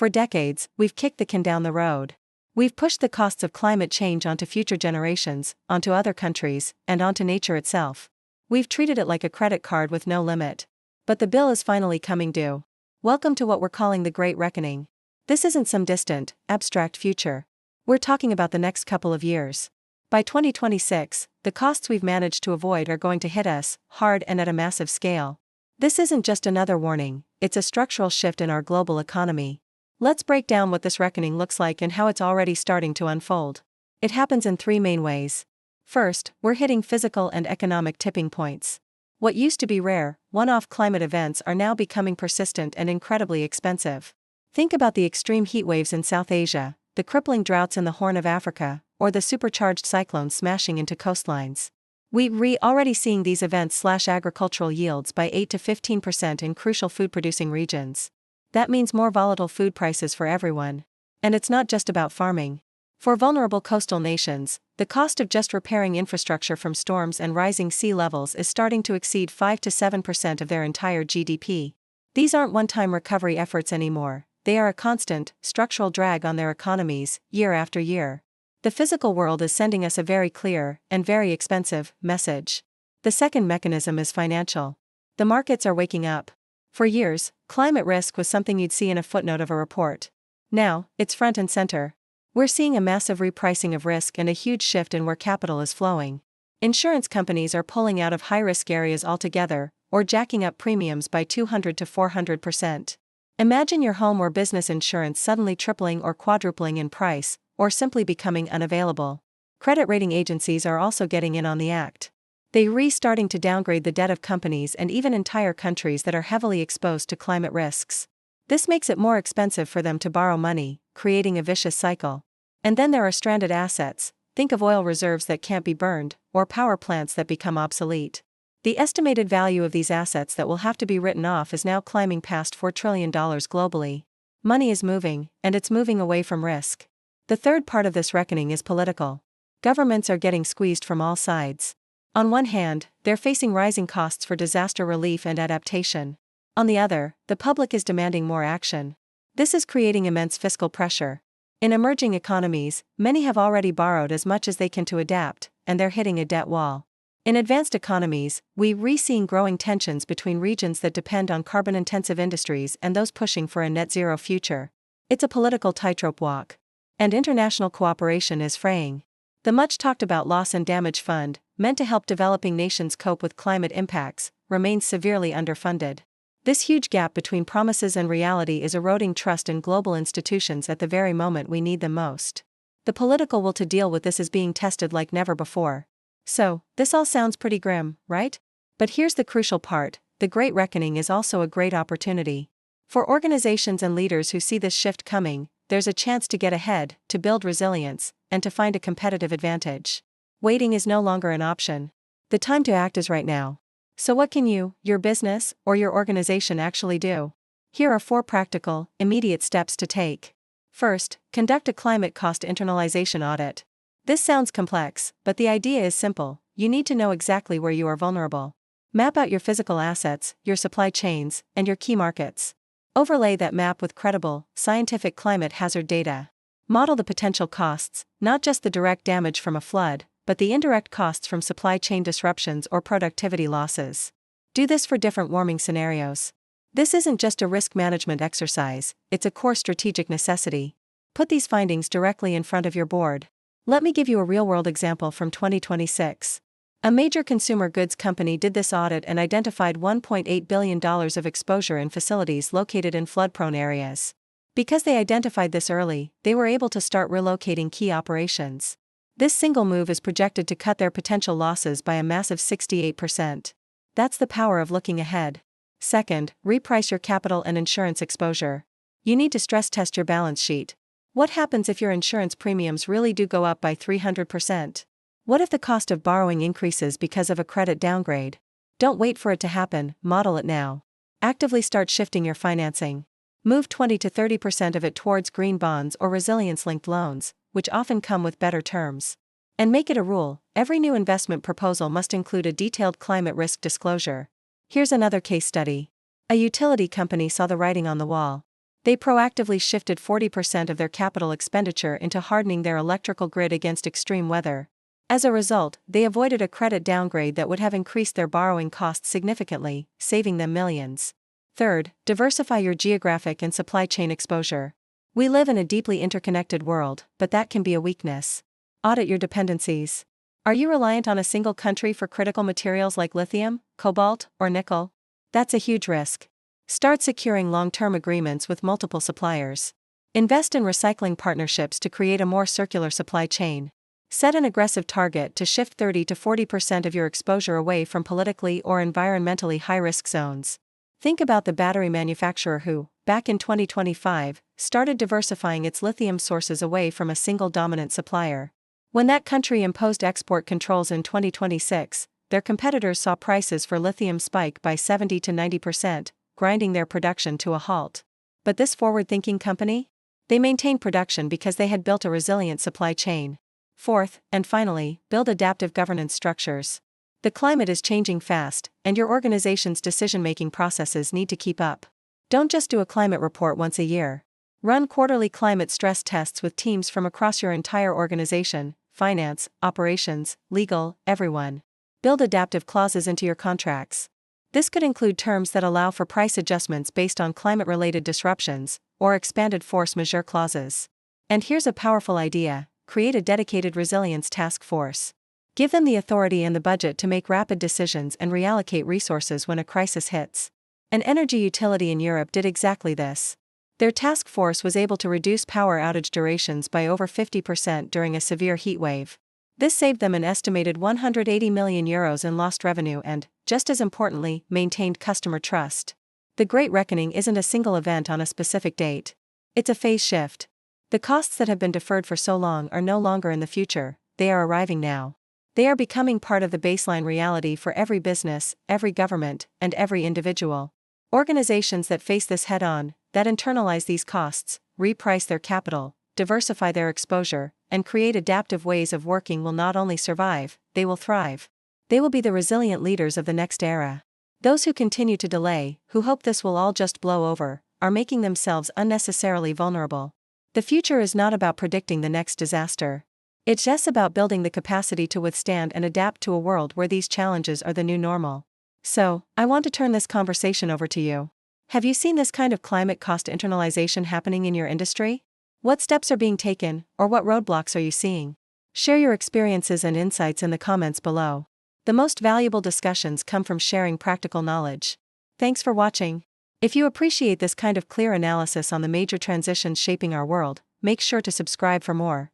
For decades, we've kicked the can down the road. We've pushed the costs of climate change onto future generations, onto other countries, and onto nature itself. We've treated it like a credit card with no limit. But the bill is finally coming due. Welcome to what we're calling the Great Reckoning. This isn't some distant, abstract future. We're talking about the next couple of years. By 2026, the costs we've managed to avoid are going to hit us, hard and at a massive scale. This isn't just another warning, it's a structural shift in our global economy. Let's break down what this reckoning looks like and how it's already starting to unfold. It happens in three main ways. First, we're hitting physical and economic tipping points. What used to be rare, one-off climate events are now becoming persistent and incredibly expensive. Think about the extreme heat waves in South Asia, the crippling droughts in the Horn of Africa, or the supercharged cyclones smashing into coastlines. We're already seeing these events slash agricultural yields by 8 to 15% in crucial food-producing regions. That means more volatile food prices for everyone. And it's not just about farming. For vulnerable coastal nations, the cost of just repairing infrastructure from storms and rising sea levels is starting to exceed 5 to 7% of their entire GDP. These aren't one-time recovery efforts anymore, they are a constant, structural drag on their economies, year after year. The physical world is sending us a very clear, and very expensive, message. The second mechanism is financial. The markets are waking up. For years, climate risk was something you'd see in a footnote of a report. Now, it's front and center. We're seeing a massive repricing of risk and a huge shift in where capital is flowing. Insurance companies are pulling out of high-risk areas altogether, or jacking up premiums by 200 to 400%. Imagine your home or business insurance suddenly tripling or quadrupling in price, or simply becoming unavailable. Credit rating agencies are also getting in on the act. They're starting to downgrade the debt of companies and even entire countries that are heavily exposed to climate risks. This makes it more expensive for them to borrow money, creating a vicious cycle. And then there are stranded assets, think of oil reserves that can't be burned, or power plants that become obsolete. The estimated value of these assets that will have to be written off is now climbing past $4 trillion globally. Money is moving, and it's moving away from risk. The third part of this reckoning is political. Governments are getting squeezed from all sides. On one hand, they're facing rising costs for disaster relief and adaptation. On the other, the public is demanding more action. This is creating immense fiscal pressure. In emerging economies, many have already borrowed as much as they can to adapt, and they're hitting a debt wall. In advanced economies, we're seeing growing tensions between regions that depend on carbon-intensive industries and those pushing for a net-zero future. It's a political tightrope walk. And international cooperation is fraying. The much-talked-about Loss and Damage Fund, meant to help developing nations cope with climate impacts, remains severely underfunded. This huge gap between promises and reality is eroding trust in global institutions at the very moment we need them most. The political will to deal with this is being tested like never before. So, this all sounds pretty grim, right? But here's the crucial part: the Great Reckoning is also a great opportunity. For organizations and leaders who see this shift coming, there's a chance to get ahead, to build resilience, and to find a competitive advantage. Waiting is no longer an option. The time to act is right now. So what can you, your business, or your organization actually do? Here are 4 practical, immediate steps to take. First, conduct a climate cost internalization audit. This sounds complex, but the idea is simple. You need to know exactly where you are vulnerable. Map out your physical assets, your supply chains, and your key markets. Overlay that map with credible, scientific climate hazard data. Model the potential costs, not just the direct damage from a flood, but the indirect costs from supply chain disruptions or productivity losses. Do this for different warming scenarios. This isn't just a risk management exercise, it's a core strategic necessity. Put these findings directly in front of your board. Let me give you a real-world example from 2026. A major consumer goods company did this audit and identified $1.8 billion of exposure in facilities located in flood-prone areas. Because they identified this early, they were able to start relocating key operations. This single move is projected to cut their potential losses by a massive 68%. That's the power of looking ahead. Second, reprice your capital and insurance exposure. You need to stress test your balance sheet. What happens if your insurance premiums really do go up by 300%? What if the cost of borrowing increases because of a credit downgrade? Don't wait for it to happen, model it now. Actively start shifting your financing. Move 20 to 30% of it towards green bonds or resilience-linked loans, which often come with better terms. And make it a rule, every new investment proposal must include a detailed climate risk disclosure. Here's another case study. A utility company saw the writing on the wall. They proactively shifted 40% of their capital expenditure into hardening their electrical grid against extreme weather. As a result, they avoided a credit downgrade that would have increased their borrowing costs significantly, saving them millions. Third, diversify your geographic and supply chain exposure. We live in a deeply interconnected world, but that can be a weakness. Audit your dependencies. Are you reliant on a single country for critical materials like lithium, cobalt, or nickel? That's a huge risk. Start securing long-term agreements with multiple suppliers. Invest in recycling partnerships to create a more circular supply chain. Set an aggressive target to shift 30 to 40% of your exposure away from politically or environmentally high-risk zones. Think about the battery manufacturer who, back in 2025, started diversifying its lithium sources away from a single dominant supplier. When that country imposed export controls in 2026, their competitors saw prices for lithium spike by 70 to 90%, grinding their production to a halt. But this forward-thinking company? They maintained production because they had built a resilient supply chain. Fourth, and finally, build adaptive governance structures. The climate is changing fast, and your organization's decision-making processes need to keep up. Don't just do a climate report once a year. Run quarterly climate stress tests with teams from across your entire organization: finance, operations, legal, everyone. Build adaptive clauses into your contracts. This could include terms that allow for price adjustments based on climate-related disruptions, or expanded force majeure clauses. And here's a powerful idea: create a dedicated resilience task force. Give them the authority and the budget to make rapid decisions and reallocate resources when a crisis hits. An energy utility in Europe did exactly this. Their task force was able to reduce power outage durations by over 50% during a severe heat wave. This saved them an estimated €180 million in lost revenue and, just as importantly, maintained customer trust. The Great Reckoning isn't a single event on a specific date. It's a phase shift. The costs that have been deferred for so long are no longer in the future, they are arriving now. They are becoming part of the baseline reality for every business, every government, and every individual. Organizations that face this head-on, that internalize these costs, reprice their capital, diversify their exposure, and create adaptive ways of working will not only survive, they will thrive. They will be the resilient leaders of the next era. Those who continue to delay, who hope this will all just blow over, are making themselves unnecessarily vulnerable. The future is not about predicting the next disaster. It's just about building the capacity to withstand and adapt to a world where these challenges are the new normal. So, I want to turn this conversation over to you. Have you seen this kind of climate cost internalization happening in your industry? What steps are being taken, or what roadblocks are you seeing? Share your experiences and insights in the comments below. The most valuable discussions come from sharing practical knowledge. Thanks for watching. If you appreciate this kind of clear analysis on the major transitions shaping our world, make sure to subscribe for more.